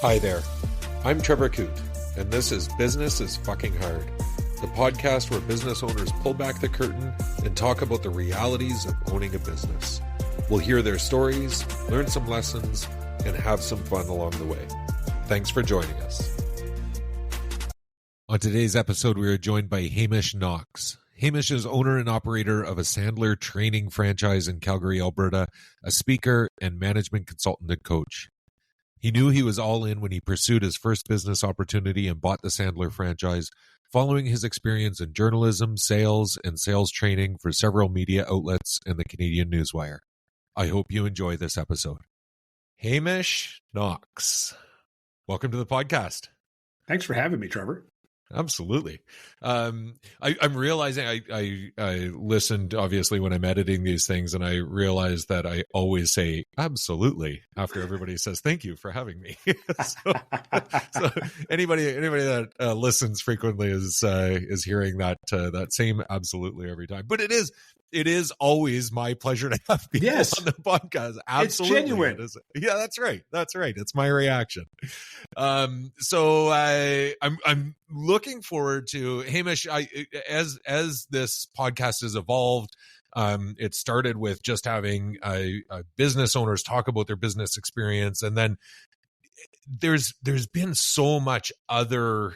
Hi there, I'm Trevor Coote, and this is Business is Fucking Hard, the podcast where business owners pull back the curtain and talk about the realities of owning a business. We'll hear their stories, learn some lessons, and have some fun along the way. Thanks for joining us. On today's episode, we are joined by Hamish Knox. Hamish is owner and operator of a Sandler training franchise in Calgary, Alberta, a speaker and management consultant and coach. He knew he was all in when he pursued his first business opportunity and bought the Sandler franchise, following his experience in journalism, sales, and sales training for several media outlets and the Canadian Newswire. I hope you enjoy this episode. Hamish Knox, welcome to the podcast. Thanks for having me, Trevor. Absolutely. I'm realizing I listened, obviously, when I'm editing these things, and I realized that I always say absolutely after everybody says thank you for having me. so anybody that listens frequently is hearing that same absolutely every time. But it is always my pleasure to have people on the podcast. Absolutely. It's genuine. Yeah, that's right. It's my reaction. So I'm looking forward to Hamish. As this podcast has evolved, it started with just having business owners talk about their business experience, and then there's been so much other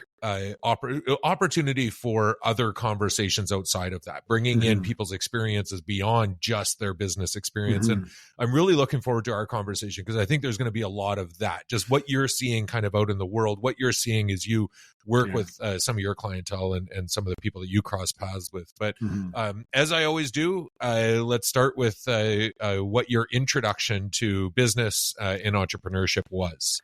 opportunity for other conversations outside of that, bringing in people's experiences beyond just their business experience. And I'm really looking forward to our conversation because I think there's going to be a lot of that, just what you're seeing kind of out in the world. What you're seeing is you work with some of your clientele and some of the people that you cross paths with. But as I always do, let's start with what your introduction to business and entrepreneurship was.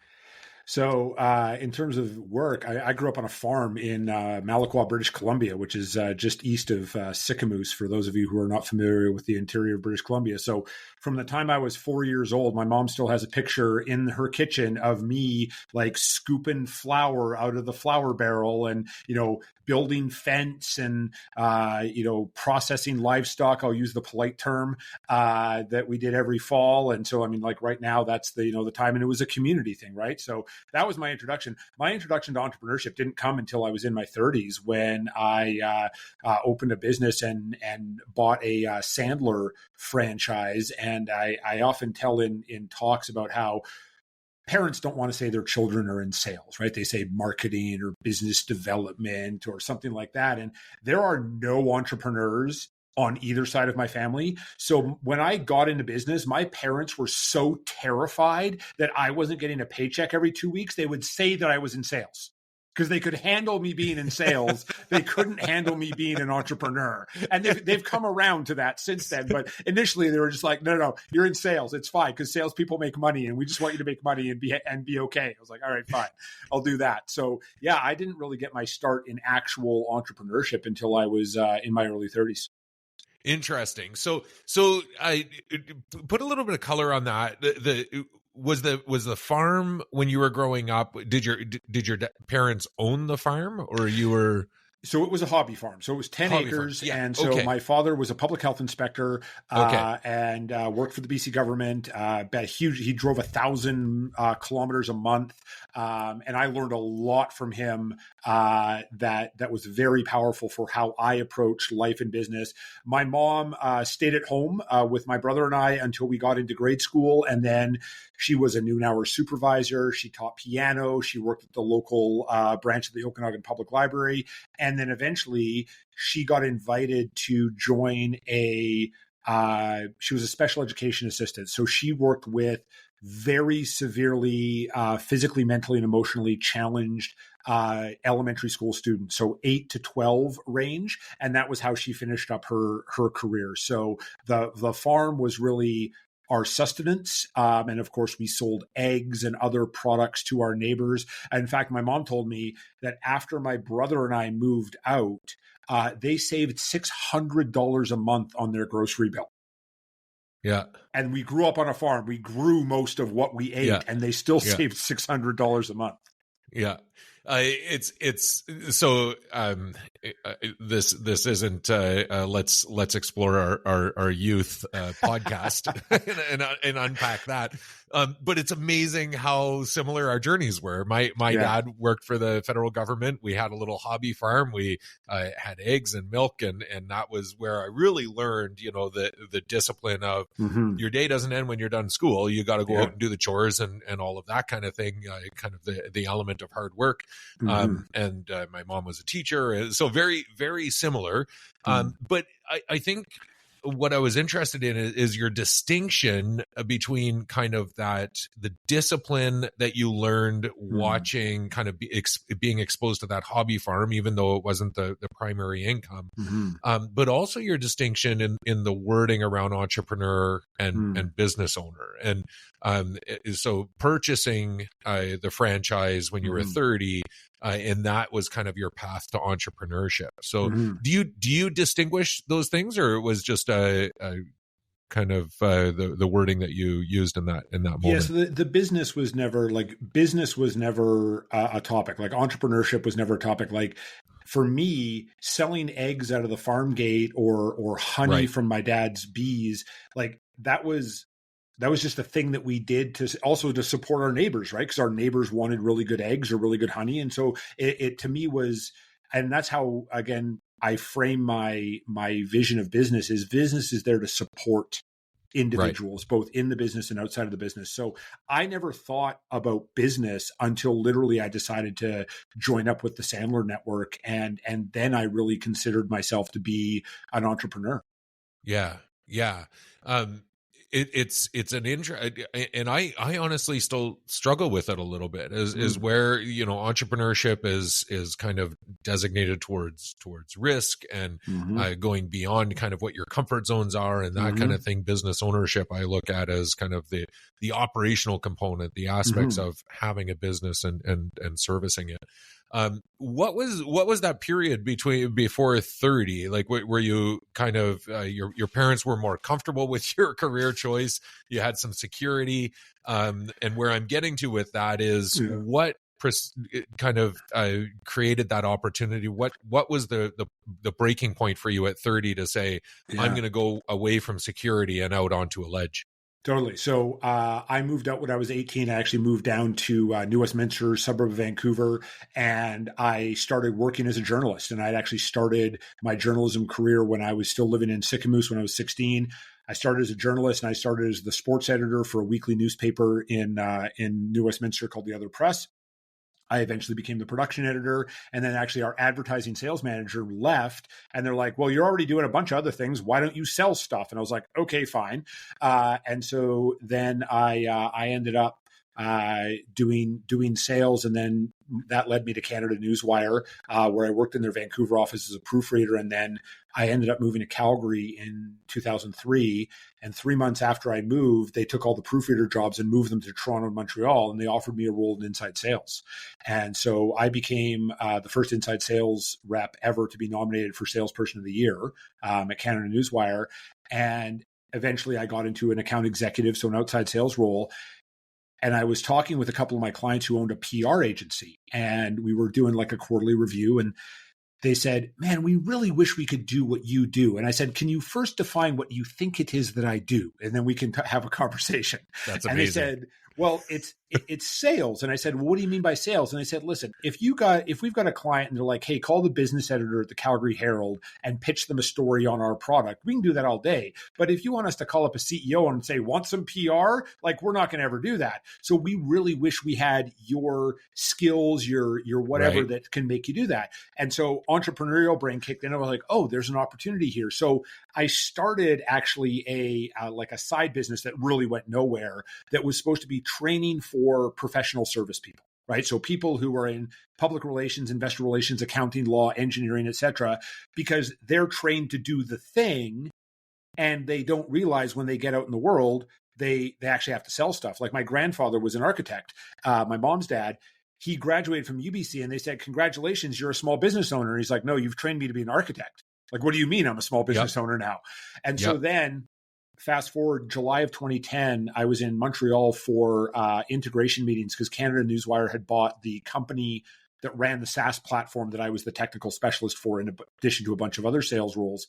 So in terms of work, I grew up on a farm in Malacqua, British Columbia, which is just east of Sicamous, for those of you who are not familiar with the interior of British Columbia. So from the time I was 4 years old, my mom still has a picture in her kitchen of me like scooping flour out of the flour barrel and, building fence and, processing livestock. I'll use the polite term that we did every fall. And so, like right now, that's the time, and it was a community thing, right? So that was my introduction. My introduction to entrepreneurship didn't come until I was in my 30s when I opened a business and bought a Sandler franchise. And I often tell in talks about how parents don't want to say their children are in sales, right? They say marketing or business development or something like that. And there are no entrepreneurs on either side of my family. So when I got into business, my parents were so terrified that I wasn't getting a paycheck every 2 weeks. They would say that I was in sales because they could handle me being in sales. They couldn't handle me being an entrepreneur. And they've come around to that since then. But initially they were just like, no, you're in sales. It's fine because salespeople make money and we just want you to make money and be okay. I was like, all right, fine, I'll do that. So yeah, I didn't really get my start in actual entrepreneurship until I was in my early 30s. Interesting. So I put a little bit of color on that. Was the farm when you were growing up? Did your parents own the farm, or you were? So it was a hobby farm. So it was 10 acres. Yeah. And so my father was a public health inspector and worked for the BC government. He drove 1,000 kilometers a month. And I learned a lot from him that was very powerful for how I approach life and business. My mom stayed at home with my brother and I until we got into grade school. And then she was a noon hour supervisor. She taught piano. She worked at the local branch of the Okanagan Public Library. And then eventually she got invited to join she was a special education assistant. So she worked with very severely physically, mentally, and emotionally challenged elementary school students. So 8 to 12 range. And that was how she finished up her career. So the farm was really our sustenance. And of course, we sold eggs and other products to our neighbors. In fact, my mom told me that after my brother and I moved out, they saved $600 a month on their grocery bill. Yeah. And we grew up on a farm. We grew most of what we ate, and they still saved $600 a month. Yeah. It's so this isn't let's explore our youth podcast and unpack that. But it's amazing how similar our journeys were. My dad worked for the federal government. We had a little hobby farm. We had eggs and milk, and that was where I really learned, the discipline of your day doesn't end when you're done school. You got to go out and do the chores and all of that kind of thing. Kind of the element of hard work. And my mom was a teacher, so very, very similar. But I think what I was interested in is your distinction between kind of the discipline that you learned watching, kind of being exposed to that hobby farm, even though it wasn't the primary income, but also your distinction in the wording around entrepreneur and business owner. And so purchasing the franchise when you were 30, and that was kind of your path to entrepreneurship. So do you distinguish those things, or it was just a kind of the wording that you used in that moment? Yes, the business was never a topic. Like entrepreneurship was never a topic. Like for me, selling eggs out of the farm gate or honey from my dad's bees, like that was just a thing that we did to support our neighbors, right? Because our neighbors wanted really good eggs or really good honey. And so it to me was, and that's how, again, I frame my vision of business is there to support individuals, both in the business and outside of the business. So I never thought about business until literally I decided to join up with the Sandler network. And then I really considered myself to be an entrepreneur. Yeah. It's an and I honestly still struggle with it a little bit is where, entrepreneurship is kind of designated towards risk and going beyond kind of what your comfort zones are and that kind of thing. Business ownership, I look at as kind of the operational component, the aspects of having a business and servicing it. What was that period before 30? Like, were you kind of your parents were more comfortable with your career choice? You had some security, and where I'm getting to with that is what kind of created that opportunity. What was the breaking point for you at 30 to say, I'm going to go away from security and out onto a ledge? Totally. So I moved out when I was 18. I actually moved down to New Westminster, suburb of Vancouver, and I started working as a journalist. And I'd actually started my journalism career when I was still living in Sicamous when I was 16. I started as a journalist, and I started as the sports editor for a weekly newspaper in New Westminster called The Other Press. I eventually became the production editor, and then actually our advertising sales manager left, and they're like, well, you're already doing a bunch of other things. Why don't you sell stuff? And I was like, okay, fine. And so then I ended up doing sales, and then that led me to Canada Newswire, where I worked in their Vancouver office as a proofreader, and then I ended up moving to Calgary in 2003. And 3 months after I moved, they took all the proofreader jobs and moved them to Toronto and Montreal, and they offered me a role in inside sales. And so I became the first inside sales rep ever to be nominated for Salesperson of the Year at Canada Newswire. And eventually I got into an account executive, so an outside sales role. And I was talking with a couple of my clients who owned a PR agency, and we were doing like a quarterly review, and they said, man, we really wish we could do what you do. And I said, can you first define what you think it is that I do? And then we can have a conversation. That's amazing. And they said, well, it's sales. And I said, well, what do you mean by sales? And they said, listen, if we've got a client and they're like, hey, call the business editor at the Calgary Herald and pitch them a story on our product, we can do that all day. But if you want us to call up a CEO and say, want some PR? Like, we're not going to ever do that. So we really wish we had your skills, your whatever that can make you do that. And so entrepreneurial brain kicked in. I was like, oh, there's an opportunity here. So I started actually a side business that really went nowhere, that was supposed to be training for professional service people, right? So people who are in public relations, investor relations, accounting, law, engineering, et cetera, because they're trained to do the thing and they don't realize when they get out in the world, they actually have to sell stuff. Like my grandfather was an architect, my mom's dad. He graduated from UBC and they said, congratulations, you're a small business owner. And he's like, no, you've trained me to be an architect. Like, what do you mean I'm a small business owner now? And so then fast forward July of 2010, I was in Montreal for integration meetings because Canada Newswire had bought the company that ran the SaaS platform that I was the technical specialist for, in addition to a bunch of other sales roles.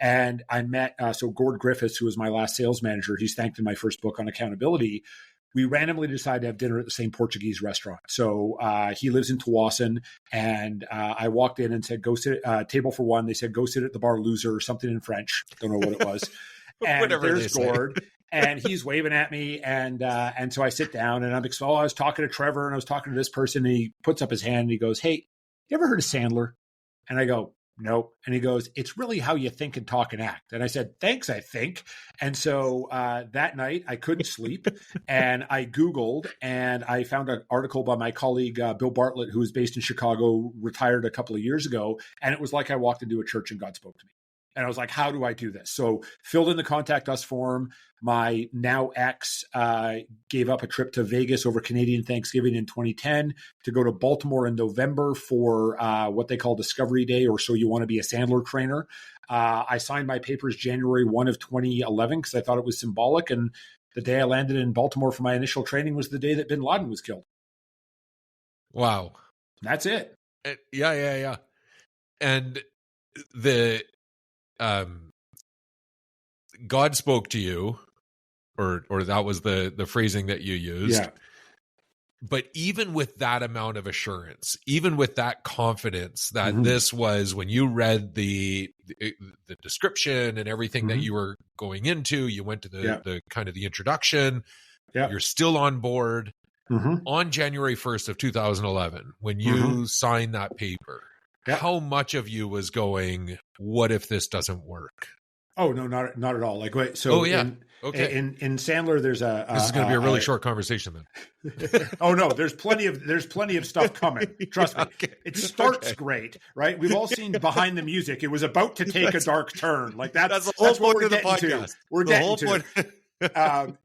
And I met, Gord Griffiths, who was my last sales manager, he's thanked in my first book on accountability. we randomly decided to have dinner at the same Portuguese restaurant. So he lives in Tawasin, and I walked in and said, go sit table for one. They said, go sit at the bar, loser, or something in French. Don't know what it was. And Whatever there's Gord, and he's waving at me, and so I sit down, and I was talking to Trevor, and I was talking to this person, and he puts up his hand, and he goes, hey, you ever heard of Sandler? And I go, nope. And he goes, it's really how you think and talk and act. And I said, thanks, I think. And so that night I couldn't sleep, and I Googled, and I found an article by my colleague, Bill Bartlett, who is based in Chicago, retired a couple of years ago. And it was like I walked into a church and God spoke to me. And I was like, how do I do this? So filled in the contact us form. My now ex gave up a trip to Vegas over Canadian Thanksgiving in 2010 to go to Baltimore in November for what they call Discovery Day, or So You Want to Be a Sandler Trainer. I signed my papers January 1 of 2011 because I thought it was symbolic. And the day I landed in Baltimore for my initial training was the day that bin Laden was killed. Wow. That's it. Yeah. And the God spoke to you, or that was the phrasing that you used. Yeah. But even with that amount of assurance, even with that confidence that this was, when you read the description and everything that you were going into, you went to the kind of the introduction, you're still on board on January 1st of 2011, when you signed that paper. How much of you was going, what if this doesn't work? Oh, no, not at all. Like, wait, so in Sandler, there's this is going to be a really short conversation then. Oh no, there's plenty of stuff coming. Trust me. It starts great, right? We've all seen Behind the Music. It was about to take a dark turn. Like that's what we're getting to. We're getting to.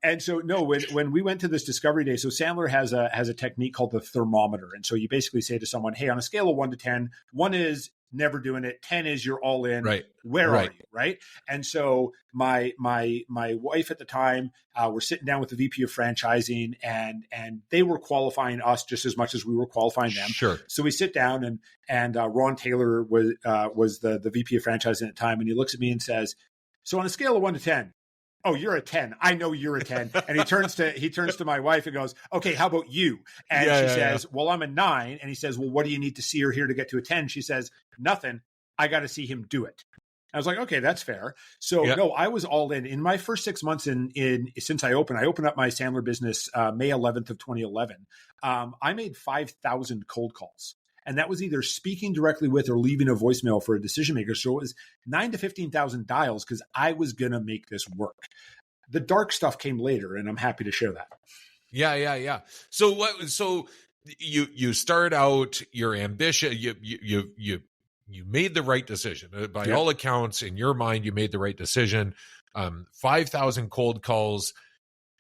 And so no, when we went to this Discovery Day, so Sandler has a technique called the thermometer. And so you basically say to someone, hey, on a scale of 1 to 10, 1 is never doing it, 10 is you're all in. Right. Where are you? Right. And so my wife at the time, we're sitting down with the VP of franchising, and they were qualifying us just as much as we were qualifying them. Sure. So we sit down, and Ron Taylor was the VP of franchising at the time, and he looks at me and says, so on a scale of 1 to 10, oh, you're a 10. I know you're a 10. And he turns to my wife and goes, okay, how about you? And she says, well, I'm a 9. And he says, well, what do you need to see or hear to get to a 10? She says, nothing. I got to see him do it. I was like, okay, that's fair. So no, I was all in my first 6 months since I opened up my Sandler business, May 11th of 2011. I made 5,000 cold calls. And that was either speaking directly with or leaving a voicemail for a decision maker. So it was 9,000 to 15,000 dials because I was going to make this work. The dark stuff came later, and I'm happy to share that. Yeah. So you start out your ambition. You made the right decision. By all accounts, in your mind, you made the right decision. 5,000 cold calls.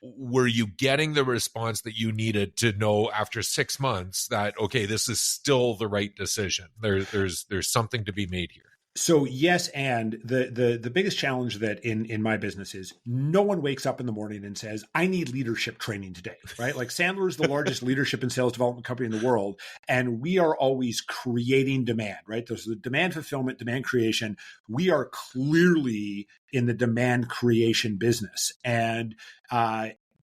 Were you getting the response that you needed to know after 6 months that, okay, this is still the right decision? There's something to be made here. So yes, and the biggest challenge that in my business is no one wakes up in the morning and says, I need leadership training today, right? Like Sandler is the largest leadership and sales development company in the world, and we are always creating demand, right? There's the demand fulfillment, demand creation. We are clearly in the demand creation business. And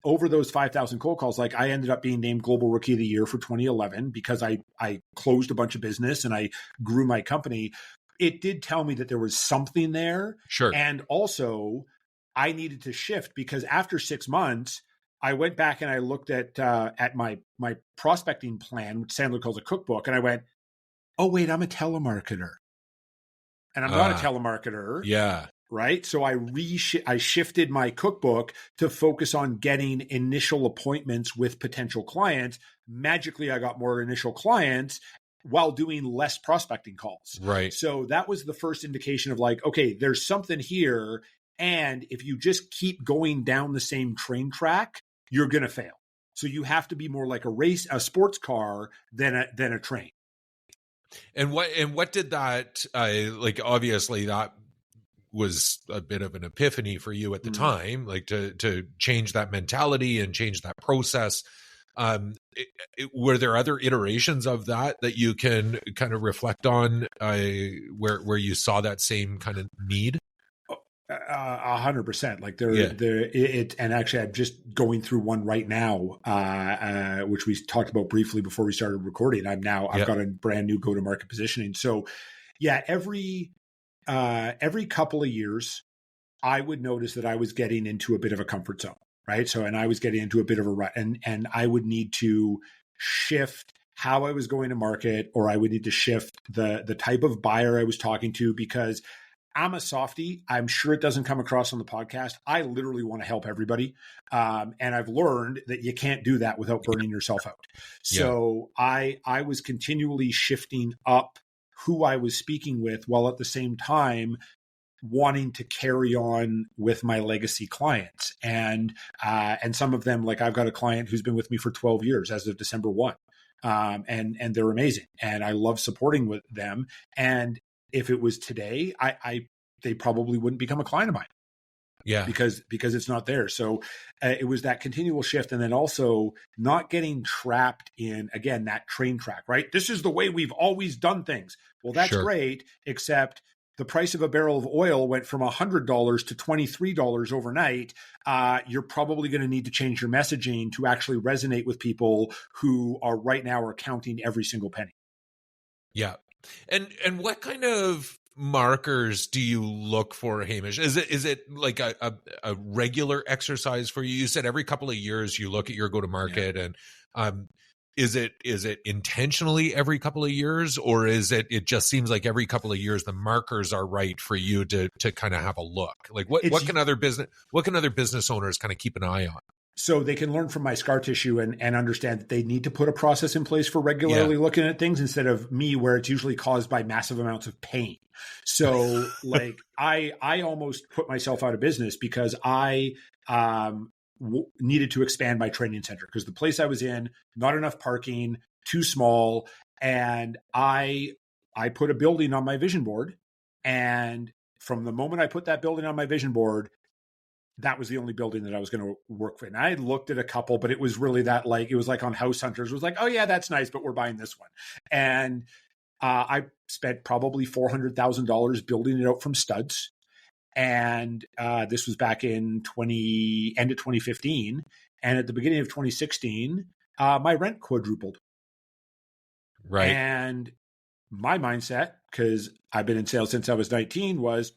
over those 5,000 cold calls, like I ended up being named Global Rookie of the Year for 2011 because I closed a bunch of business and I grew my company. It did tell me that there was something there. Sure. And also I needed to shift because after 6 months, I went back and I looked at my prospecting plan, which Sandler calls a cookbook. And I went, oh, wait, I'm a telemarketer. And I'm not a telemarketer. Yeah. Right. So I shifted my cookbook to focus on getting initial appointments with potential clients. Magically, I got more initial clients while doing less prospecting calls. Right. So that was the first indication of like, okay, there's something here. And if you just keep going down the same train track, you're going to fail. So you have to be more like a sports car than a train. And what did that, like, obviously that was a bit of an epiphany for you at the time, like to change that mentality and change that process. Were there other iterations of that you can kind of reflect on where you saw that same kind of need? 100%. Like Yeah. and actually I'm just going through one right now, which we talked about briefly before we started recording. I've Yep. got a brand new go-to-market positioning. So yeah, every couple of years, I would notice that I was getting into a bit of a comfort zone, right? So, and I was getting into a bit of a rut, and I would need to shift how I was going to market, or I would need to shift the type of buyer I was talking to, because I'm a softie. I'm sure it doesn't come across on the podcast. I literally want to help everybody. And I've learned that you can't do that without burning yourself out. Yeah. So I was continually shifting up who I was speaking with, while at the same time wanting to carry on with my legacy clients. And some of them, like I've got a client who's been with me for 12 years as of December 1. And they're amazing. And I love supporting with them. And if it was today, they probably wouldn't become a client of mine. Yeah. Because it's not there. So it was that continual shift. And then also not getting trapped in, again, that train track, right? This is the way we've always done things. Well, that's great, except the price of a barrel of oil went from $100 to $23 overnight. You're probably going to need to change your messaging to actually resonate with people who are right now are counting every single penny. Yeah. And what kind of markers do you look for, Hamish? Is it like a regular exercise for you? You said every couple of years you look at your go-to-market, and is it intentionally every couple of years, or is it just seems like every couple of years the markers are right for you to kind of have a look? Like what can other business owners kind of keep an eye on? So they can learn from my scar tissue and understand that they need to put a process in place for regularly looking at things, instead of me, where it's usually caused by massive amounts of pain. So like I almost put myself out of business because I needed to expand my training center, because the place I was in, not enough parking, too small. And I put a building on my vision board. And from the moment I put that building on my vision board, that was the only building that I was going to work with. And I looked at a couple, but it was really that, like, it was like on House Hunters. It was like, oh yeah, that's nice, but we're buying this one. And I spent probably $400,000 building it out from studs. And this was back in end of 2015. And at the beginning of 2016, my rent quadrupled. Right. And my mindset, because I've been in sales since I was 19, was,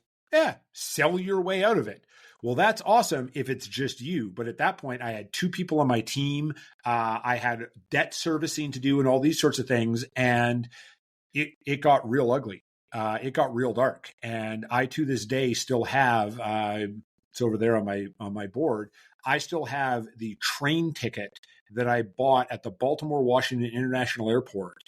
sell your way out of it. Well, that's awesome if it's just you. But at that point, I had 2 people on my team. I had debt servicing to do and all these sorts of things. And it got real ugly. It got real dark. And I, to this day, still have, it's over there on my board, I still have the train ticket that I bought at the Baltimore Washington International Airport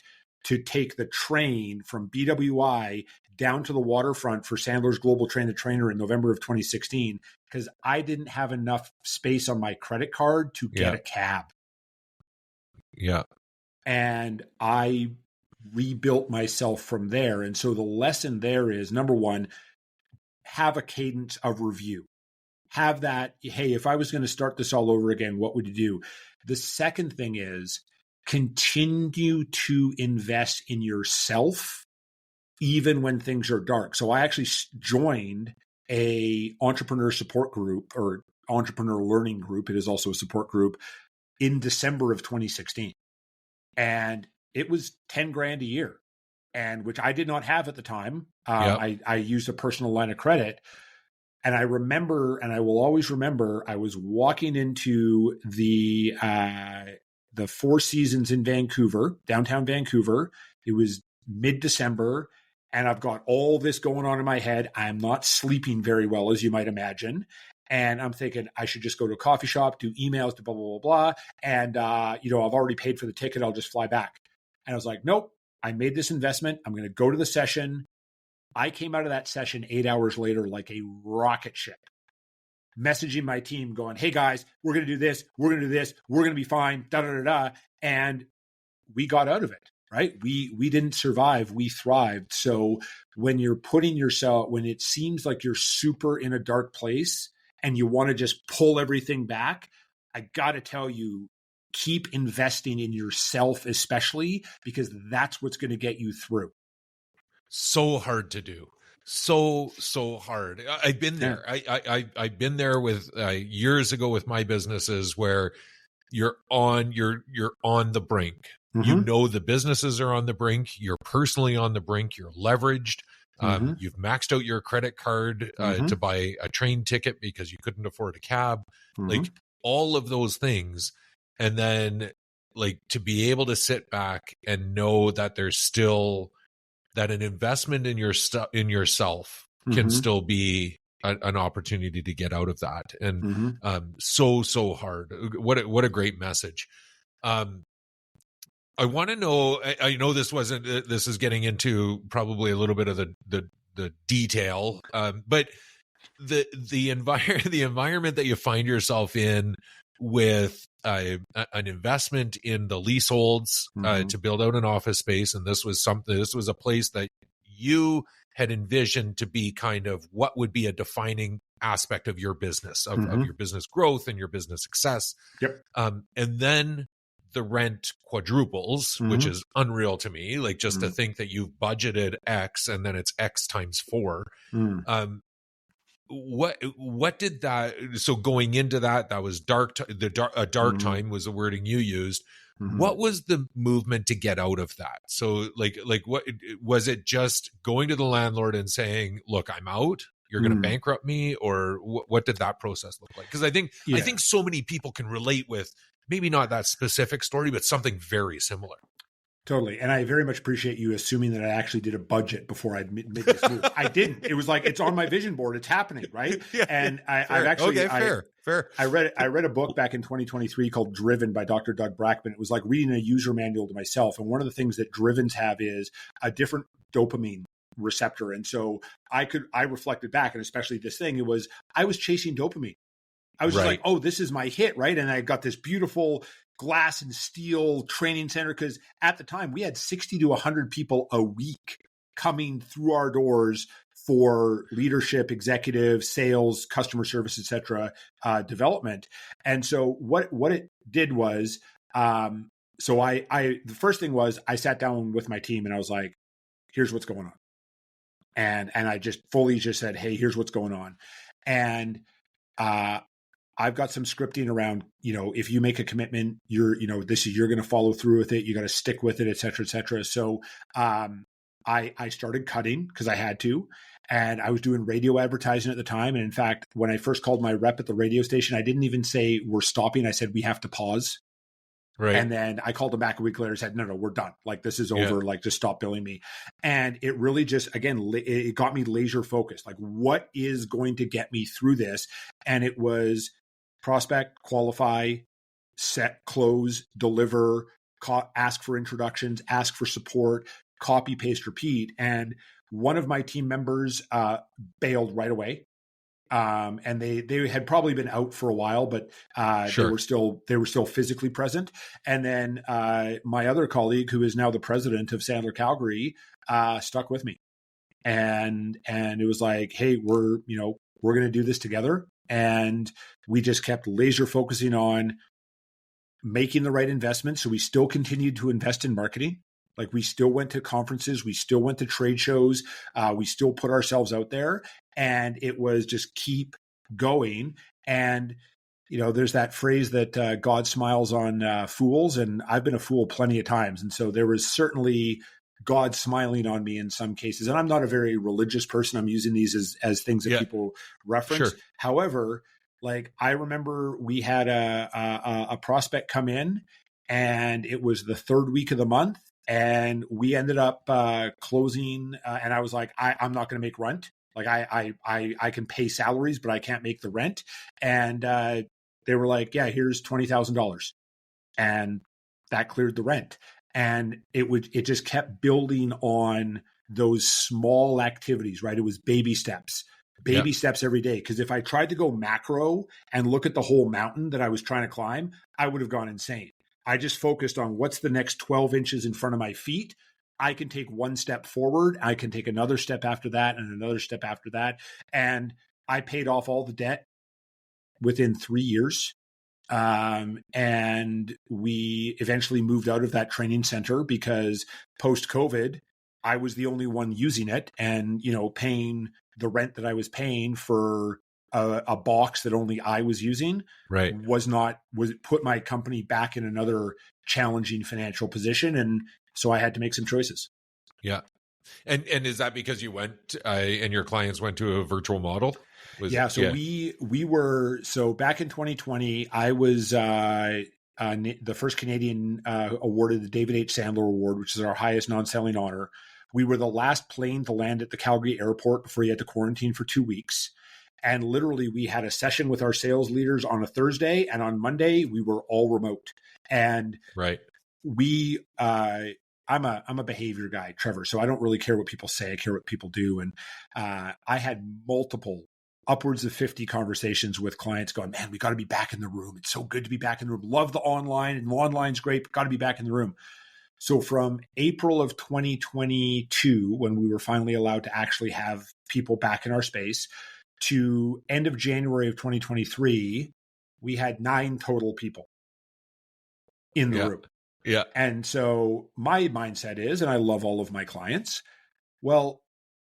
to take the train from BWI down to the waterfront for Sandler's Global Train the Trainer in November of 2016, because I didn't have enough space on my credit card to get a cab. Yeah. And I rebuilt myself from there. And so the lesson there is, number one, have a cadence of review. Have that, hey, if I was going to start this all over again, what would you do? The second thing is continue to invest in yourself even when things are dark. So I actually joined a entrepreneur support group, or entrepreneur learning group. It is also a support group, in December of 2016. And it was 10 grand a year, and which I did not have at the time. I used a personal line of credit. And I remember, and I will always remember, I was walking into the Four Seasons in Vancouver, downtown Vancouver. It was mid-December, and I've got all this going on in my head. I'm not sleeping very well, as you might imagine. And I'm thinking I should just go to a coffee shop, do emails, do blah, blah, blah, blah. And, I've already paid for the ticket. I'll just fly back. And I was like, nope, I made this investment. I'm going to go to the session. I came out of that session 8 hours later like a rocket ship, messaging my team going, hey guys, we're going to do this. We're going to do this. We're going to be fine. Da, da, da, da. And we got out of it, right? We didn't survive. We thrived. So when you're putting yourself, when it seems like you're super in a dark place and you want to just pull everything back, I got to tell you, keep investing in yourself, especially, because that's what's going to get you through. So hard to do. So hard. I've been Yeah. there. I've been there with years ago with my businesses where you're on the brink. You Mm-hmm. know the businesses are on the brink. You're personally on the brink. You're leveraged. Mm-hmm. You've maxed out your credit card Mm-hmm. to buy a train ticket because you couldn't afford a cab. Mm-hmm. Like all of those things, and then like to be able to sit back and know that there's still that an investment in in yourself can Mm-hmm. still be an opportunity to get out of that. And Mm-hmm. so hard. What a great message. I want to know, I know this is getting into probably a little bit of the detail, but the environment that you find yourself in with an investment in the leaseholds Mm-hmm. to build out an office space, and this was a place that you had envisioned to be kind of what would be a defining aspect of your business, Mm-hmm. of your business growth and your business success. Yep. And then the rent quadruples, which Mm-hmm. is unreal to me. Like just to Mm-hmm. think that you've budgeted X and then it's X times 4. Mm-hmm. What did that, so going into that was dark, a dark Mm-hmm. time was the wording you used. Mm-hmm. What was the movement to get out of that? So like what was it, just going to the landlord and saying, look, I'm out, you're going to bankrupt me, or what did that process look like? Because I think so many people can relate with maybe not that specific story, but something very similar. Totally. And I very much appreciate you assuming that I actually did a budget before I made this move. I didn't. It was like, it's on my vision board. It's happening. Right. Yeah, and fair. I've actually, fair. I read a book back in 2023 called Driven by Dr. Doug Brackman. It was like reading a user manual to myself. And one of the things that Drivens have is a different dopamine receptor. And so I reflected back, and especially this thing, I was chasing dopamine. I was just like, oh, this is my hit, right? And I got this beautiful glass and steel training center, because at the time we had 60 to 100 people a week coming through our doors for leadership, executive, sales, customer service, et cetera, development. And so what it did was, the first thing was I sat down with my team and I was like, here's what's going on. And I just fully just said, hey, here's what's going on. And I've got some scripting around, if you make a commitment, you're going to follow through with it. You got to stick with it, et cetera, et cetera. So I started cutting because I had to, and I was doing radio advertising at the time. And in fact, when I first called my rep at the radio station, I didn't even say we're stopping. I said, we have to pause. Right. And then I called him back a week later and said, no, we're done. Like, this is over. Yeah. Like, just stop billing me. And it really just, again, it got me laser focused. Like, what is going to get me through this? And it was prospect, qualify, set, close, deliver, ask for introductions, ask for support, copy, paste, repeat. And one of my team members bailed right away. And they had probably been out for a while, but sure. they were still physically present. And then my other colleague, who is now the president of Sandler Calgary, stuck with me. And it was like, hey, we're going to do this together. And we just kept laser focusing on making the right investments. So we still continued to invest in marketing. Like, we still went to conferences, we still went to trade shows, we still put ourselves out there, and it was just keep going. And, there's that phrase that God smiles on fools, and I've been a fool plenty of times. And so there was certainly God smiling on me in some cases. And I'm not a very religious person. I'm using these as things that people reference. Sure. However, like, I remember we had a prospect come in, and it was the third week of the month. And we ended up closing, and I was like, I'm not going to make rent. Like, I can pay salaries, but I can't make the rent. And they were like, yeah, here's $20,000, and that cleared the rent. And it just kept building on those small activities, right? It was baby steps every day. Because if I tried to go macro and look at the whole mountain that I was trying to climb, I would have gone insane. I just focused on what's the next 12 inches in front of my feet. I can take one step forward. I can take another step after that and another step after that. And I paid off all the debt within 3 years. And we eventually moved out of that training center because post-COVID, I was the only one using it, and paying the rent that I was paying for a box that only I was using Right. was put my company back in another challenging financial position, and so I had to make some choices. Yeah. And is that because you went and your clients went to a virtual model? We were back in 2020. I was the first Canadian awarded the David H. Sandler Award, which is our highest non-selling honor. We were the last plane to land at the Calgary airport before you had to quarantine for 2 weeks. And literally, we had a session with our sales leaders on a Thursday, and on Monday we were all remote. And right, I'm a behavior guy, Trevor. So I don't really care what people say. I care what people do. And I had upwards of 50 conversations with clients going, man, we got to be back in the room. It's so good to be back in the room. Love the online, and the online's great, but got to be back in the room. So from April of 2022, when we were finally allowed to actually have people back in our space, to end of January of 2023, we had 9 total people in the room. Yeah. And so my mindset is, and I love all of my clients, well,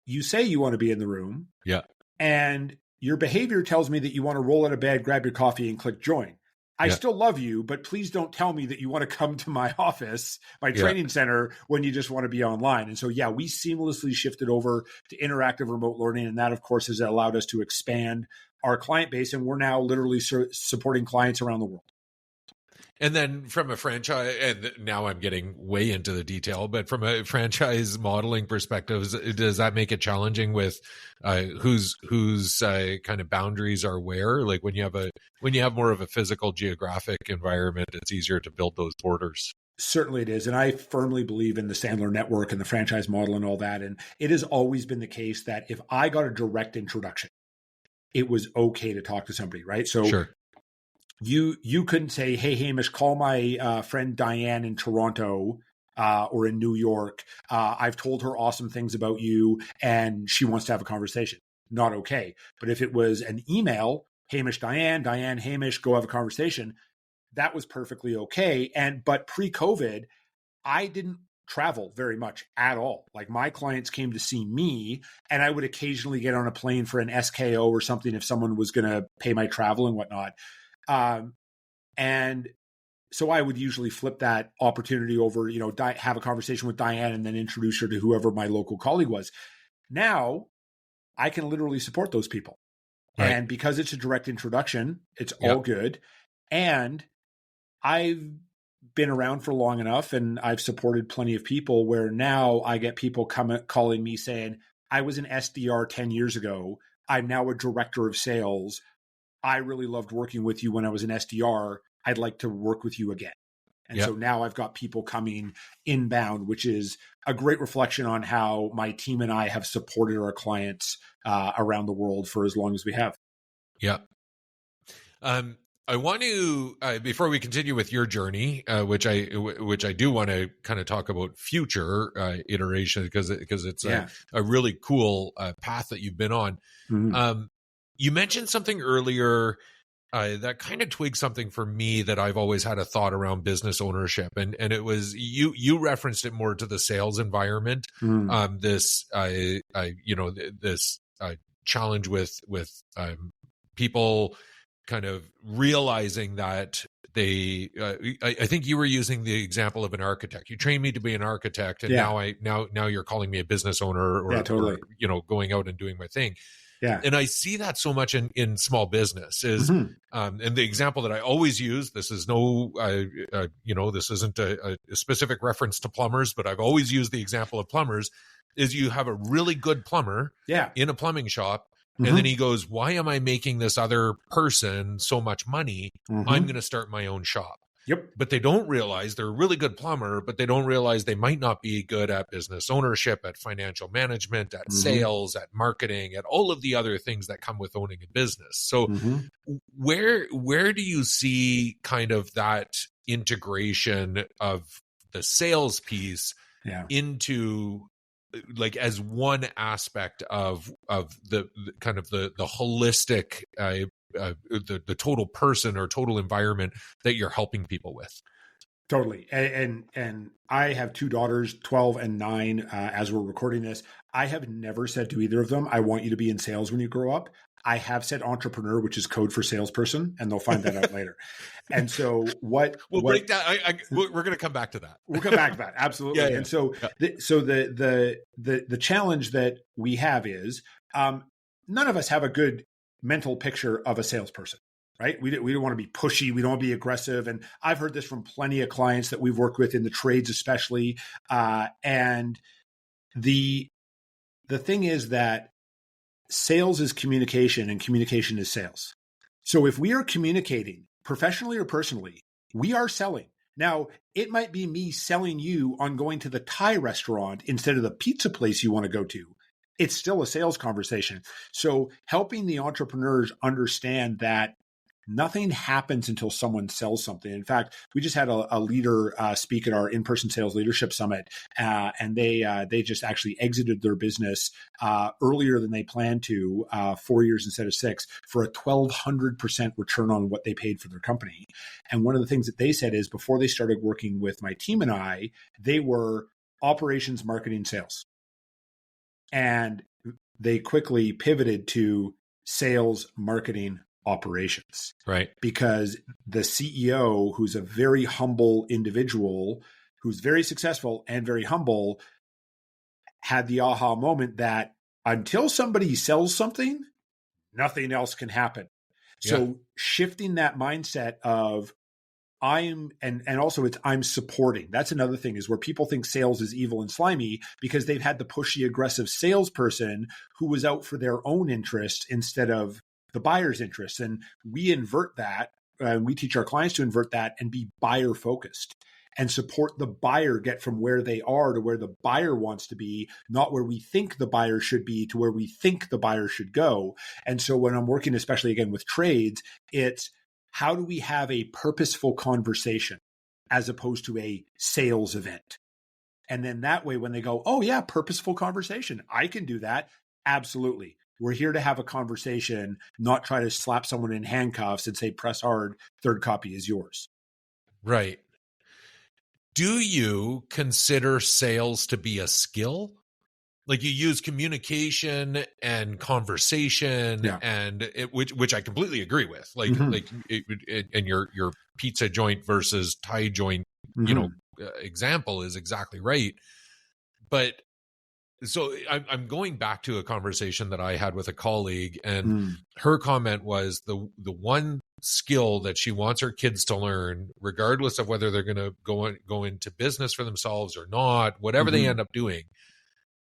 you say you want to be in the room. Yeah. And your behavior tells me that you want to roll out of bed, grab your coffee, and click join. I still love you, but please don't tell me that you want to come to my office, my training center, when you just want to be online. And so, we seamlessly shifted over to interactive remote learning. And that, of course, has allowed us to expand our client base. And we're now literally supporting clients around the world. And then from a franchise, and now I'm getting way into the detail, but from a franchise modeling perspective, does that make it challenging with whose kind of boundaries are where? Like when you have more of a physical geographic environment, it's easier to build those borders. Certainly it is. And I firmly believe in the Sandler network and the franchise model and all that. And it has always been the case that if I got a direct introduction, it was okay to talk to somebody, right? So sure. You couldn't say, hey, Hamish, call my friend Diane in Toronto or in New York. I've told her awesome things about you and she wants to have a conversation. Not okay. But if it was an email, Hamish, Diane, Hamish, go have a conversation, that was perfectly okay. But pre-COVID, I didn't travel very much at all. Like my clients came to see me, and I would occasionally get on a plane for an SKO or something if someone was going to pay my travel and whatnot. And so I would usually flip that opportunity over, have a conversation with Diane and then introduce her to whoever my local colleague was. Now I can literally support those people. Right. And because it's a direct introduction, it's all good. And I've been around for long enough and I've supported plenty of people where now I get people calling me saying, I was an SDR 10 years ago. I'm now a director of sales. I really loved working with you when I was an SDR. I'd like to work with you again. And so now I've got people coming inbound, which is a great reflection on how my team and I have supported our clients around the world for as long as we have. Yeah. I want to, before we continue with your journey, which I do want to kind of talk about future iteration because it's a really cool path that you've been on. Mm-hmm. You mentioned something earlier that kind of twigged something for me that I've always had a thought around business ownership, and it was you referenced it more to the sales environment. This challenge with people kind of realizing that they I think you were using the example of an architect. You trained me to be an architect, and now you're calling me a business owner or going out and doing my thing. Yeah. And I see that so much in small business is, and the example that I always use, this is this isn't a specific reference to plumbers, but I've always used the example of plumbers is you have a really good plumber in a plumbing shop. And then he goes, why am I making this other person so much money? I'm going to start my own shop. Yep. But they don't realize they're a really good plumber, but they don't realize they might not be good at business ownership, at financial management, at sales, at marketing, at all of the other things that come with owning a business. So where do you see kind of that integration of the sales piece into like as one aspect of the kind of the holistic the total person or total environment that you're helping people with? Totally. And I have two daughters, 12 and 9, as we're recording this. I have never said to either of them, I want you to be in sales when you grow up. I have said entrepreneur, which is code for salesperson, and they'll find that out later. And so we'll break down. We're going to come back to that. We'll come back to that. Absolutely. Yeah. And so, the challenge that we have is, none of us have a good mental picture of a salesperson. Right? We don't want to be pushy. We don't want to be aggressive. And I've heard this from plenty of clients that we've worked with in the trades, especially. And the thing is that sales is communication and communication is sales. So if we are communicating professionally or personally, we are selling. Now, it might be me selling you on going to the Thai restaurant instead of the pizza place you want to go to. It's still a sales conversation. So helping the entrepreneurs understand that nothing happens until someone sells something. In fact, we just had a leader speak at our in-person sales leadership summit, and they just actually exited their business earlier than they planned to, 4 years instead of 6, for a 1,200% return on what they paid for their company. And one of the things that they said is before they started working with my team and I, they were operations, marketing, sales. And they quickly pivoted to sales, marketing, operations. Right. Because the CEO, who's a very humble individual, who's very successful and very humble, had the aha moment that until somebody sells something, nothing else can happen. So shifting that mindset of I'm supporting. That's another thing, is where people think sales is evil and slimy because they've had the pushy, aggressive salesperson who was out for their own interest instead of the buyer's interest. And we invert that. We teach our clients to invert that and be buyer focused and support the buyer get from where they are to where the buyer wants to be, not where we think the buyer should be to where we think the buyer should go. And so when I'm working, especially again with trades, it's how do we have a purposeful conversation as opposed to a sales event? And then that way, when they go, oh yeah, purposeful conversation, I can do that. Absolutely. We're here to have a conversation, not try to slap someone in handcuffs and say, press hard, third copy is yours. Right. Do you consider sales to be a skill? Like you use communication and conversation, and which I completely agree with. Like and your pizza joint versus Thai joint, example is exactly right. But so I'm going back to a conversation that I had with a colleague, and her comment was the one skill that she wants her kids to learn, regardless of whether they're going to go into business for themselves or not, whatever they end up doing,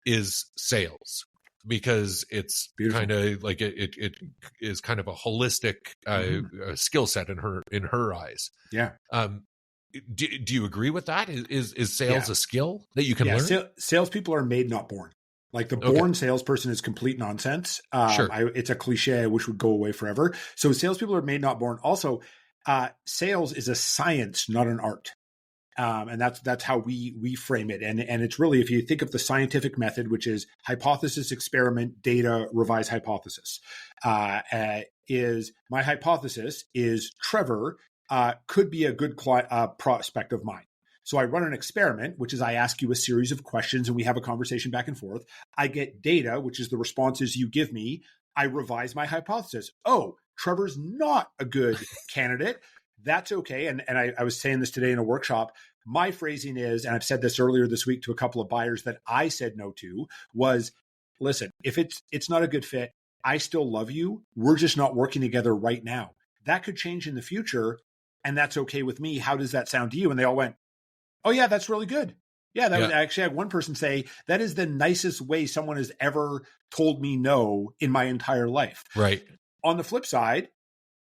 is sales, because it's kind of like it is kind of a holistic skill set in her eyes. Yeah. Do you agree with that? Is sales a skill that you can learn? Salespeople are made, not born. Like the born salesperson is complete nonsense. Sure. It's a cliche I wish would go away forever. So salespeople are made, not born. Also, sales is a science, not an art. And that's how we frame it. And it's really, if you think of the scientific method, which is hypothesis, experiment, data, revise hypothesis, is my hypothesis is Trevor could be a good prospect of mine. So I run an experiment, which is I ask you a series of questions and we have a conversation back and forth. I get data, which is the responses you give me. I revise my hypothesis. Oh, Trevor's not a good candidate. That's okay. And I was saying this today in a workshop. My phrasing is, and I've said this earlier this week to a couple of buyers that I said no to, was, listen, if it's not a good fit, I still love you. We're just not working together right now. That could change in the future, and that's okay with me. How does that sound to you? And they all went, oh yeah, that's really good. Yeah, that was actually, I had one person say, that is the nicest way someone has ever told me no in my entire life. Right. On the flip side,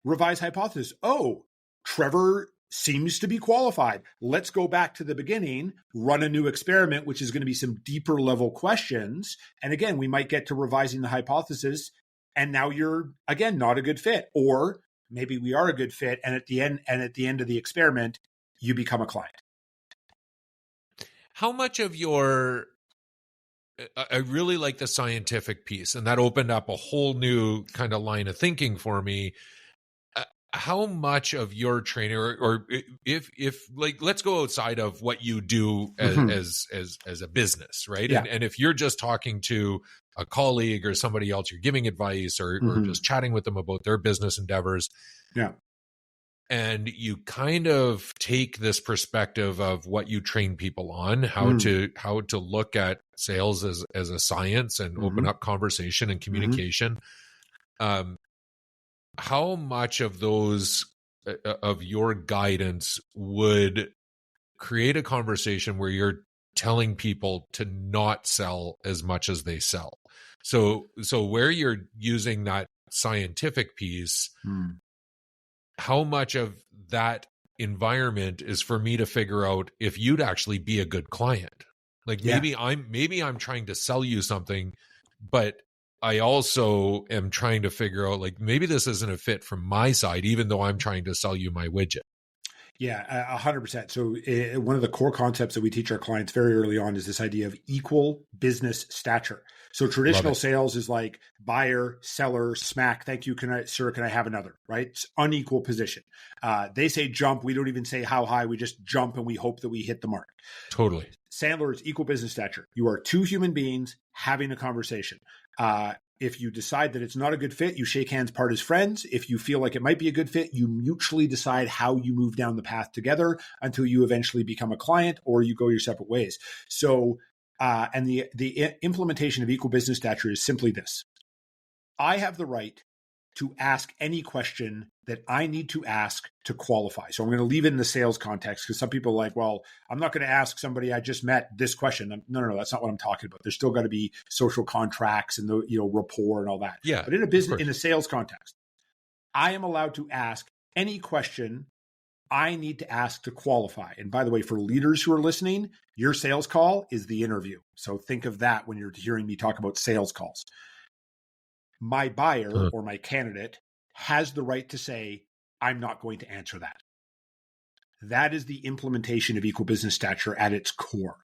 revise hypothesis. Oh, Trevor seems to be qualified. Let's go back to the beginning, run a new experiment, which is going to be some deeper level questions. And again, we might get to revising the hypothesis, and now you're, again, not a good fit. Or maybe we are a good fit, and at the end of the experiment, you become a client. How much of your, I really like the scientific piece, and that opened up a whole new kind of line of thinking for me. how much of your training, or if like, let's go outside of what you do as a business, right? Yeah. And if you're just talking to a colleague or somebody else, you're giving advice or just chatting with them about their business endeavors. Yeah. And you kind of take this perspective of what you train people on, how to look at sales as a science and open up conversation and communication. How much of those of your guidance would create a conversation where you're telling people to not sell as much as they sell? So where you're using that scientific piece, how much of that environment is for me to figure out if you'd actually be a good client? Like maybe I'm trying to sell you something, but I also am trying to figure out, like, maybe this isn't a fit from my side, even though I'm trying to sell you my widget. Yeah, 100%. So one of the core concepts that we teach our clients very early on is this idea of equal business stature. So traditional sales is like buyer, seller, smack. Thank you. Sir, can I have another? Right? It's unequal position. They say jump. We don't even say how high. We just jump and we hope that we hit the mark. Totally. Sandler is equal business stature. You are two human beings having a conversation. If you decide that it's not a good fit, you shake hands, part as friends. If you feel like it might be a good fit, you mutually decide how you move down the path together until you eventually become a client or you go your separate ways. So, and the implementation of equal business stature is simply this. I have the right to ask any question that I need to ask to qualify. So I'm going to leave it in the sales context because some people are like, well, I'm not going to ask somebody I just met this question. No, that's not what I'm talking about. There's still got to be social contracts and the rapport and all that. Yeah. But in a business, in a sales context, I am allowed to ask any question I need to ask to qualify. And by the way, for leaders who are listening, your sales call is the interview. So think of that when you're hearing me talk about sales calls. My buyer or my candidate has the right to say, I'm not going to answer that. That is the implementation of equal business stature at its core.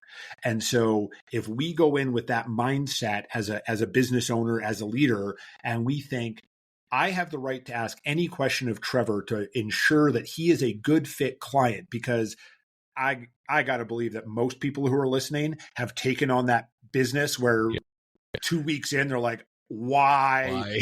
And so if we go in with that mindset as a business owner, as a leader, and we think, I have the right to ask any question of Trevor to ensure that he is a good fit client, because I got to believe that most people who are listening have taken on that business where 2 weeks in, they're like, why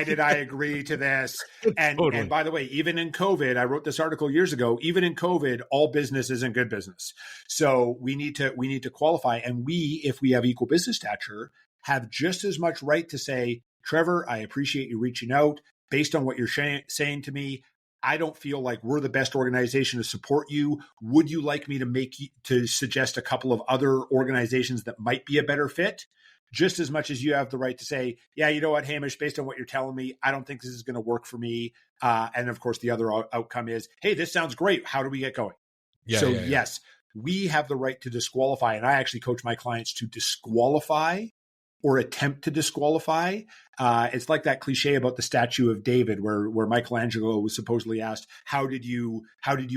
did I agree to this? And Totally. And by the way, even in COVID, I wrote this article years ago, even in COVID, all business isn't good business. So we need to qualify. And if we have equal business stature, have just as much right to say, Trevor, I appreciate you reaching out. Based on what you're saying to me, I don't feel like we're the best organization to support you. Would you like me to suggest a couple of other organizations that might be a better fit? Just as much as you have the right to say, yeah, you know what, Hamish, based on what you're telling me, I don't think this is going to work for me. And of course, the other outcome is, hey, this sounds great. How do we get going? Yes, we have the right to disqualify. And I actually coach my clients to disqualify or attempt to disqualify. It's like that cliche about the statue of David, where Michelangelo was supposedly asked, how did you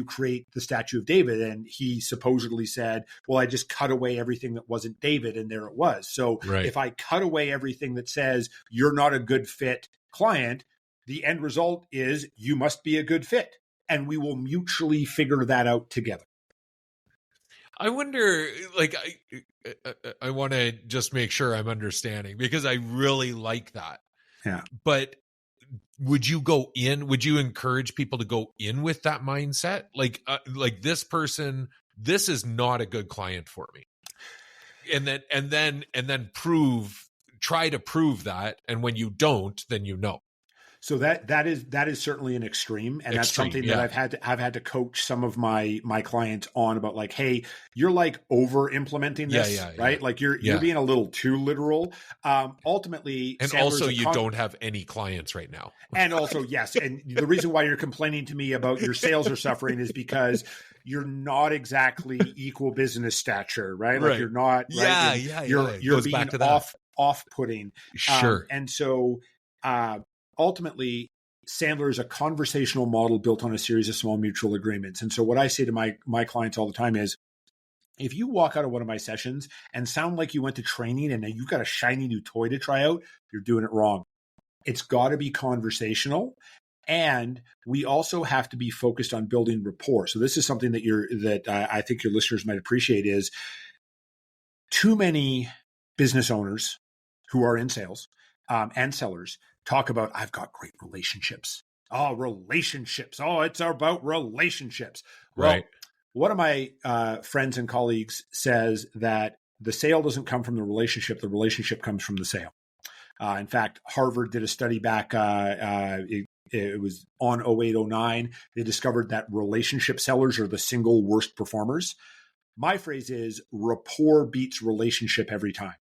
create the statue of David? And he supposedly said, well, I just cut away everything that wasn't David, and there it was. So if I cut away everything that says you're not a good fit client, the end result is you must be a good fit, and we will mutually figure that out together. I wonder, like, I want to just make sure I'm understanding, because I really like that. Yeah. But would you encourage people to go in with that mindset? Like this person, this is not a good client for me. And then try to prove that. And when you don't, then you know. So that is certainly an extreme, and that's something that I've had to coach some of my clients on, about like, hey, you're like over implementing this, right? Like you're being a little too literal. Ultimately, and also you don't have any clients right now. And also, yes, and the reason why you're complaining to me about your sales are suffering is because you're not exactly equal business stature, right? Like you're not, right? You're being off-putting. Sure. And so. Ultimately, Sandler is a conversational model built on a series of small mutual agreements. And so what I say to my clients all the time is, if you walk out of one of my sessions and sound like you went to training and you've got a shiny new toy to try out, you're doing it wrong. It's got to be conversational. And we also have to be focused on building rapport. So this is something that I think your listeners might appreciate is too many business owners who are in sales and sellers talk about, I've got great relationships. Oh, relationships. Oh, it's about relationships. Well, Right. one of my friends and colleagues says that the sale doesn't come from the relationship comes from the sale. In fact, Harvard did a study back, it was on 0809. They discovered that relationship sellers are the single worst performers. My phrase is rapport beats relationship every time,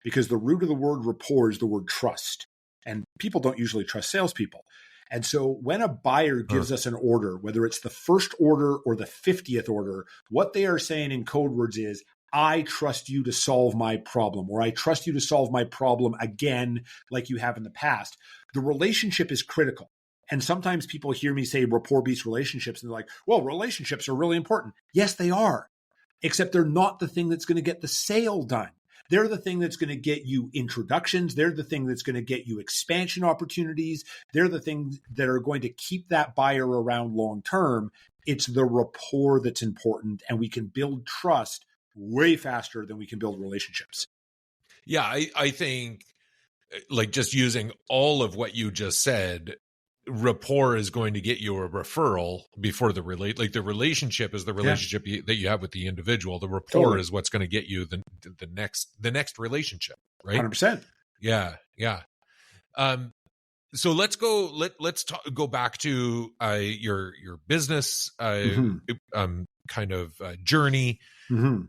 because the root of the word rapport is the word trust. And people don't usually trust salespeople. And so when a buyer gives us an order, whether it's the first order or the 50th order, what they are saying in code words is, I trust you to solve my problem, or I trust you to solve my problem again, like you have in the past. The relationship is critical. And sometimes people hear me say rapport beats relationships, and they're like, well, relationships are really important. Yes, they are, except they're not the thing that's going to get the sale done. They're the thing that's going to get you introductions. They're the thing that's going to get you expansion opportunities. They're the things that are going to keep that buyer around long term. It's the rapport that's important, and we can build trust way faster than we can build relationships. Yeah, I think, like, just using all of what you just said, rapport is going to get you a referral before the relationship is the relationship that you have with the individual. The rapport is what's going to get you the next relationship, right? 100%. Yeah. So let's go. Let's go back to your business kind of journey. Mm-hmm.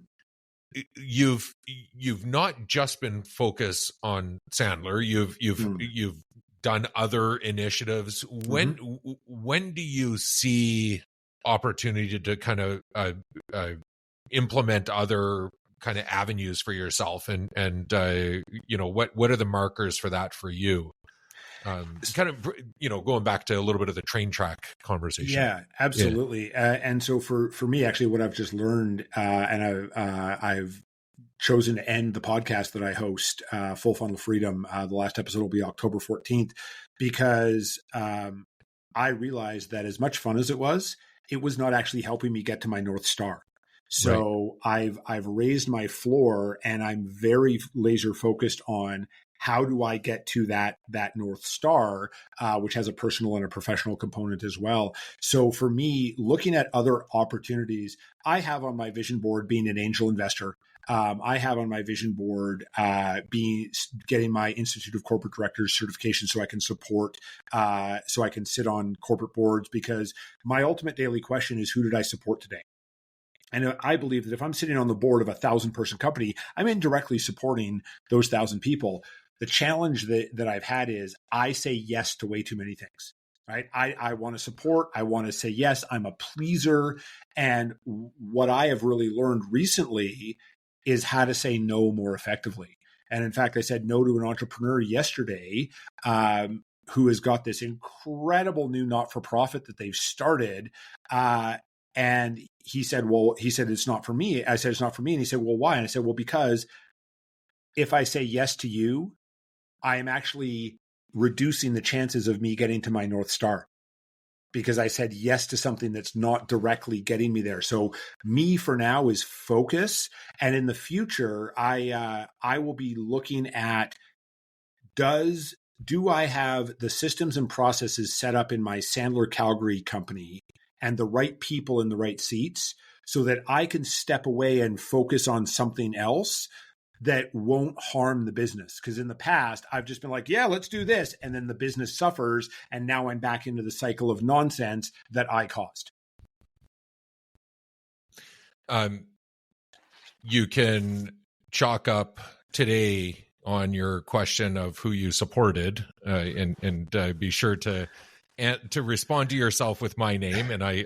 You've not just been focused on Sandler. You've done other initiatives. When do you see opportunity to kind of implement other kind of avenues for yourself, and what are the markers for that for you? Kind of going back to a little bit of the train track conversation. Yeah, absolutely. And so for me, actually, what I've just learned, and I've chosen to end the podcast that I host, Full Funnel Freedom. The last episode will be October 14th, because I realized that as much fun as it was not actually helping me get to my North Star. So I've raised my floor, and I'm very laser focused on how do I get to that North Star, which has a personal and a professional component as well. So for me, looking at other opportunities, I have on my vision board being an angel investor. I have on my vision board getting my Institute of Corporate Directors certification, so I can support, so I can sit on corporate boards, because my ultimate daily question is, who did I support today? And I believe that if I'm sitting on the board of a 1,000-person company, I'm indirectly supporting those 1,000 people. The challenge that I've had is I say yes to way too many things, right? I want to support. I want to say yes. I'm a pleaser. And what I have really learned recently is how to say no more effectively. And in fact, I said no to an entrepreneur yesterday who has got this incredible new not-for-profit that they've started. And he said, it's not for me. I said, it's not for me. And he said, well, why? And I said, well, because if I say yes to you, I am actually reducing the chances of me getting to my North Star, because I said yes to something that's not directly getting me there. So me for now is focus. And in the future, I will be looking at, do I have the systems and processes set up in my Sandler Calgary company and the right people in the right seats, so that I can step away and focus on something else that won't harm the business. Because in the past, I've just been like, yeah, let's do this. And then the business suffers. And now I'm back into the cycle of nonsense that I caused. You can chalk up today on your question of who you supported, and be sure to respond to yourself with my name. And I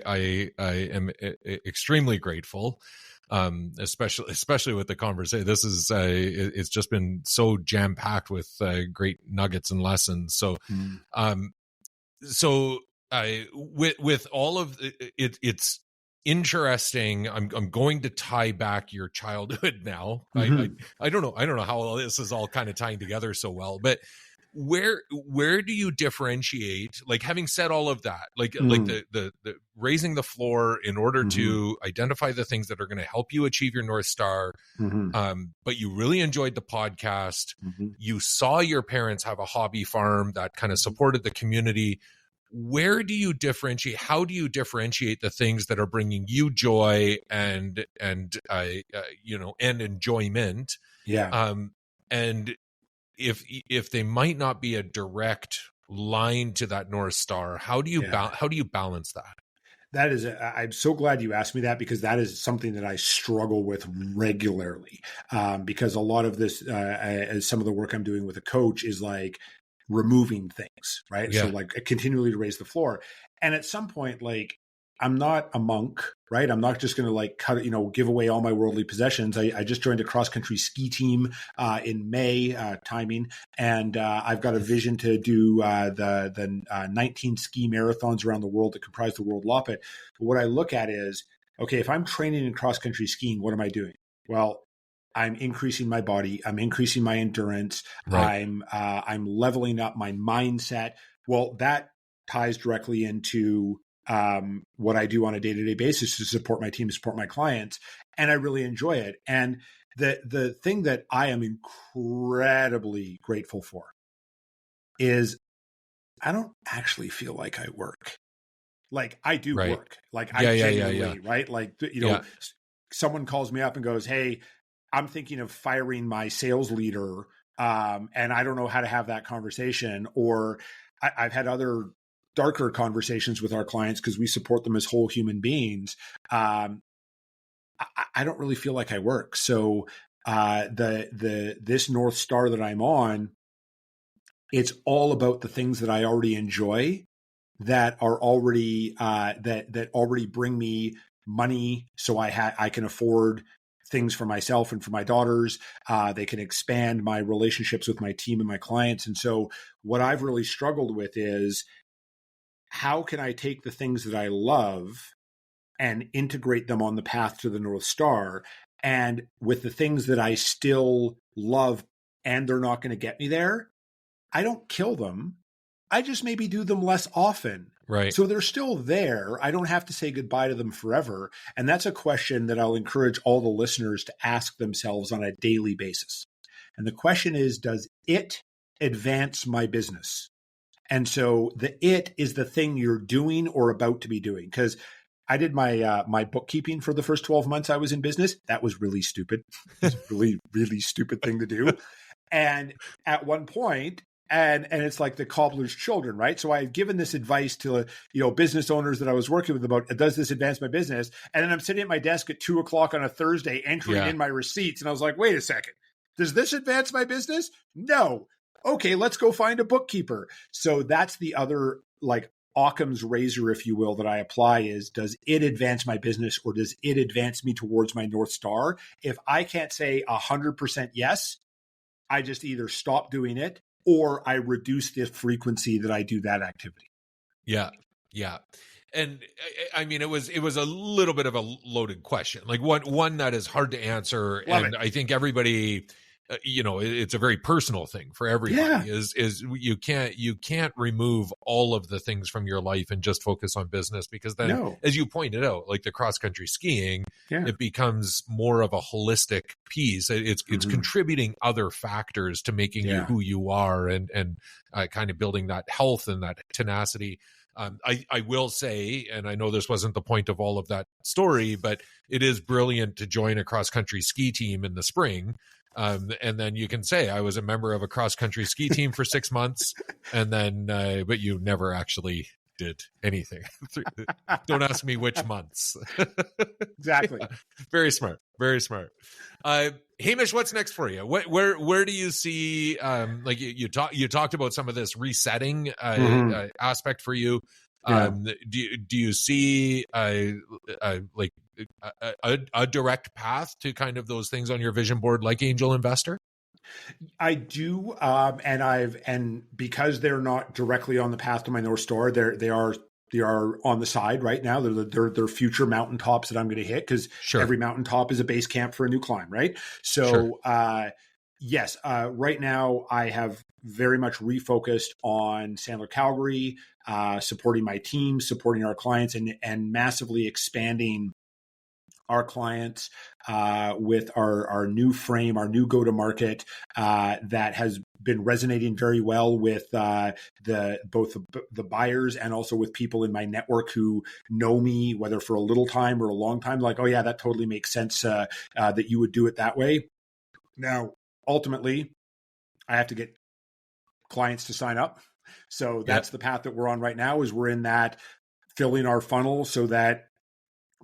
am extremely grateful. Especially with the conversation. This is it's just been so jam packed with great nuggets and lessons. So, with all of it, it's interesting. I'm going to tie back your childhood now. I don't know how all this is all kind of tying together so well, but where do you differentiate, like, having said all of that, like the raising the floor in order to identify the things that are going to help you achieve your North Star, but you really enjoyed the podcast, you saw your parents have a hobby farm that kind of supported the community. Where do you differentiate? How do you differentiate the things that are bringing you joy and enjoyment? And if they might not be a direct line to that North Star, how do you balance that? That is, I'm so glad you asked me that, because that is something that I struggle with regularly. Because a lot of this, as some of the work I'm doing with a coach, is like removing things, right? So like continually to raise the floor. And at some point, like, I'm not a monk, right? I'm not just going to like give away all my worldly possessions. I just joined a cross-country ski team in May, timing, and I've got a vision to do the 19 ski marathons around the world that comprise the World Loppet. But what I look at is, okay, if I'm training in cross-country skiing, what am I doing? Well, I'm increasing my body. I'm increasing my endurance. Right. I'm leveling up my mindset. Well, that ties directly into what I do on a day-to-day basis to support my team, support my clients, and I really enjoy it. And the thing that I am incredibly grateful for is I don't actually feel like I work. Like, I do work. Like, I genuinely, right? Like, someone calls me up and goes, "Hey, I'm thinking of firing my sales leader, and I don't know how to have that conversation." Or I've had other darker conversations with our clients because we support them as whole human beings. I don't really feel like I work. So this North Star that I'm on, it's all about the things that I already enjoy, that are already that already bring me money, so I can afford things for myself and for my daughters. They can expand my relationships with my team and my clients. And so what I've really struggled with is, how can I take the things that I love and integrate them on the path to the North Star? And with the things that I still love and they're not going to get me there, I don't kill them. I just maybe do them less often. Right. So they're still there. I don't have to say goodbye to them forever. And that's a question that I'll encourage all the listeners to ask themselves on a daily basis. And the question is, does it advance my business? And so the it is the thing you're doing or about to be doing. Because I did my my bookkeeping for the first 12 months I was in business. That was really stupid. It was a really, really stupid thing to do. And at one point, and it's like the cobbler's children, right? So I had given this advice to business owners that I was working with about, does this advance my business? And then I'm sitting at my desk at 2:00 on a Thursday entering in my receipts. And I was like, wait a second. Does this advance my business? No. Okay, let's go find a bookkeeper. So that's the other, like, Occam's razor, if you will, that I apply is, does it advance my business or does it advance me towards my North Star? If I can't say 100% yes, I just either stop doing it or I reduce the frequency that I do that activity. Yeah. Yeah. And I mean, it was a little bit of a loaded question, like one that is hard to answer. I think everybody, it's a very personal thing for everybody. Is you can't remove all of the things from your life and just focus on business, because then, as you pointed out, like the cross country skiing, it becomes more of a holistic piece. It's contributing other factors to making you who you are, and kind of building that health and that tenacity. I will say, and I know this wasn't the point of all of that story, but it is brilliant to join a cross country ski team in the spring. And then you can say, I was a member of a cross-country ski team for 6 months, and then, but you never actually did anything. Don't ask me which months. Exactly. Very smart. Very smart. Hamish, what's next for you? Where do you see, like you talked about some of this resetting aspect for you. Do you see like a direct path to kind of those things on your vision board, like angel investor? I do, and because they're not directly on the path to my North Star, they are on the side right now. They're future mountaintops that I'm going to hit, because every mountaintop is a base camp for a new climb, right? So Yes. Right now, I have very much refocused on Sandler Calgary, supporting my team, supporting our clients, and massively expanding our clients with our new frame, our new go-to-market that has been resonating very well with both the buyers and also with people in my network who know me, whether for a little time or a long time. Like, oh yeah, that totally makes sense that you would do it that way. Now, ultimately, I have to get clients to sign up. So that's the path that we're on right now. Is we're in that filling our funnel so that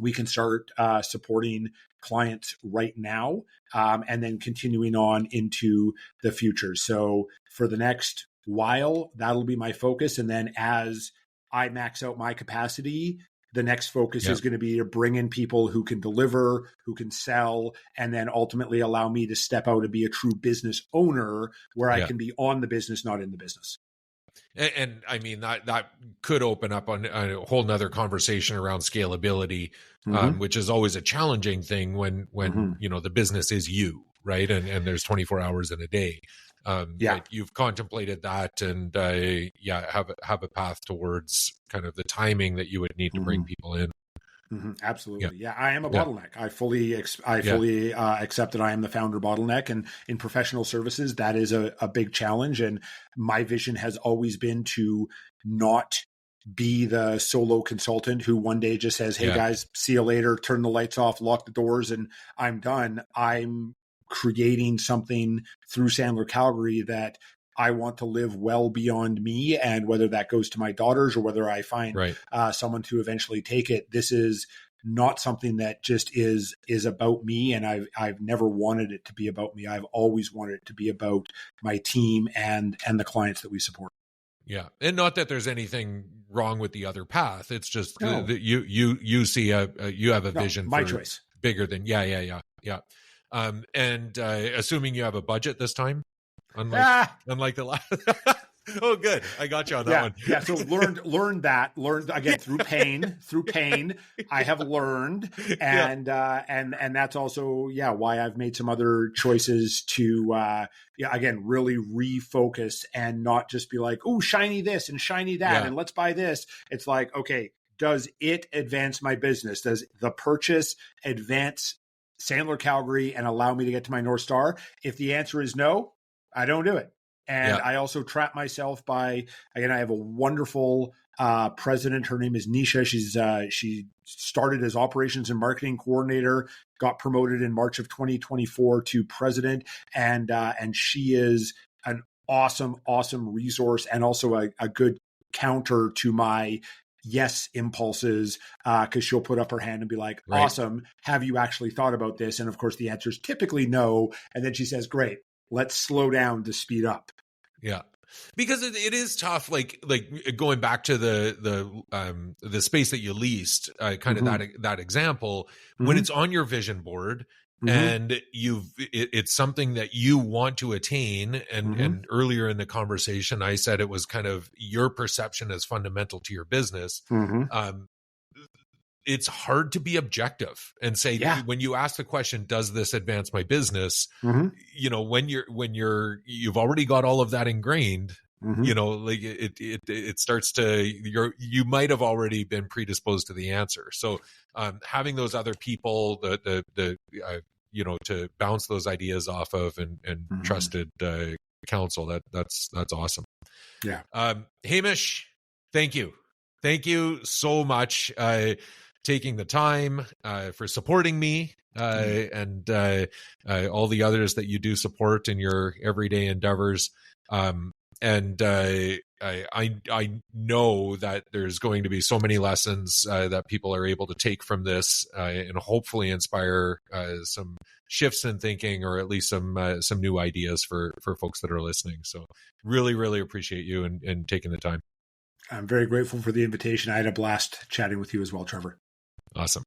we can start supporting clients right now, and then continuing on into the future. So for the next while, that'll be my focus. And then as I max out my capacity, the next focus is going to be to bring in people who can deliver, who can sell, and then ultimately allow me to step out and be a true business owner where I can be on the business, not in the business. And I mean, that could open up on a whole nother conversation around scalability, which is always a challenging thing when you know, the business is you, right? And there's 24 hours in a day. But you've contemplated that, and have a path towards kind of the timing that you would need to bring people in. Absolutely. Yeah. I am a bottleneck. I fully accept that I am the founder bottleneck, and in professional services, that is a big challenge. And my vision has always been to not be the solo consultant who one day just says, hey guys, see you later, turn the lights off, lock the doors, and I'm done. I'm creating something through Sandler Calgary that I want to live well beyond me, and whether that goes to my daughters or whether I find someone to eventually take it, this is not something that just is about me. And I've never wanted it to be about me. I've always wanted it to be about my team and the clients that we support. Yeah, and not that there's anything wrong with the other path. It's just that you see you have a vision. My for choice, bigger than yeah. And assuming you have a budget this time. Unlike the last. Oh, good. I got you on that one. Yeah. So learned again through pain. I have learned, and that's also why I've made some other choices to again really refocus and not just be like, oh, shiny this and shiny that, and let's buy this. It's like, okay, does it advance my business? Does the purchase advance Sandler Calgary and allow me to get to my North Star? If the answer is no, I don't do it. And I also trap myself by, again, I have a wonderful president. Her name is Nisha. She started as operations and marketing coordinator, got promoted in March of 2024 to president. And she is an awesome resource, and also a good counter to my yes impulses, because she'll put up her hand and be like, awesome, have you actually thought about this? And of course, the answer is typically no. And then she says, great, let's slow down to speed up. Yeah. Because it is tough, like going back to the space that you leased, kind of that example, when it's on your vision board and it's something that you want to attain. And earlier in the conversation, I said it was kind of your perception as fundamental to your business. It's hard to be objective and say, when you ask the question, does this advance my business? You know, when you've already got all of that ingrained, you know, like it starts to, you might have already been predisposed to the answer. So, having those other people, you know, to bounce those ideas off of and trusted, counsel, that's awesome. Yeah. Hamish, thank you so much. Taking the time for supporting me and all the others that you do support in your everyday endeavors. And I know that there's going to be so many lessons that people are able to take from this and hopefully inspire some shifts in thinking, or at least some new ideas for folks that are listening. So really, really appreciate you and taking the time. I'm very grateful for the invitation. I had a blast chatting with you as well, Trevor. Awesome.